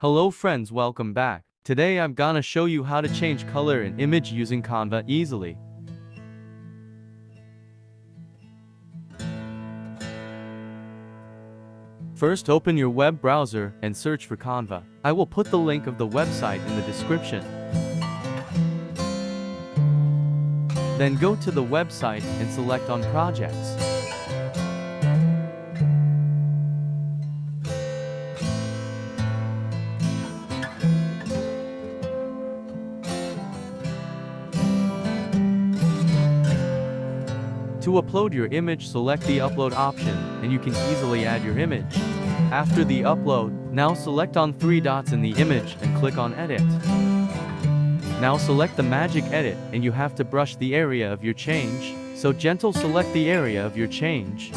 Hello friends, welcome back. Today I'm gonna show you how to change color in image using Canva easily. First open your web browser and search for Canva. I will put the link of the website in the description. Then go to the website and select on projects. To upload your image, select the upload option, and you can easily add your image. After the upload, now select on three dots in the image and click on edit. Now select the magic edit and you have to brush the area of your change, so gentle select the area of your change.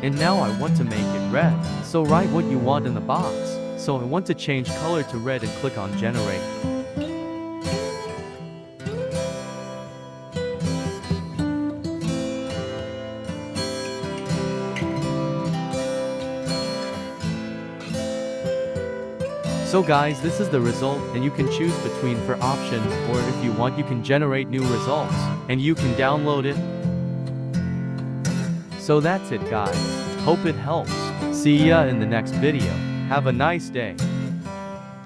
And now I want to make it red, so write what you want in the box. So I want to change color to red and click on generate. So guys, this is the result, and you can choose between for option, or if you want you can generate new results, and you can download it. So that's it guys, hope it helps. See ya in the next video. Have a nice day.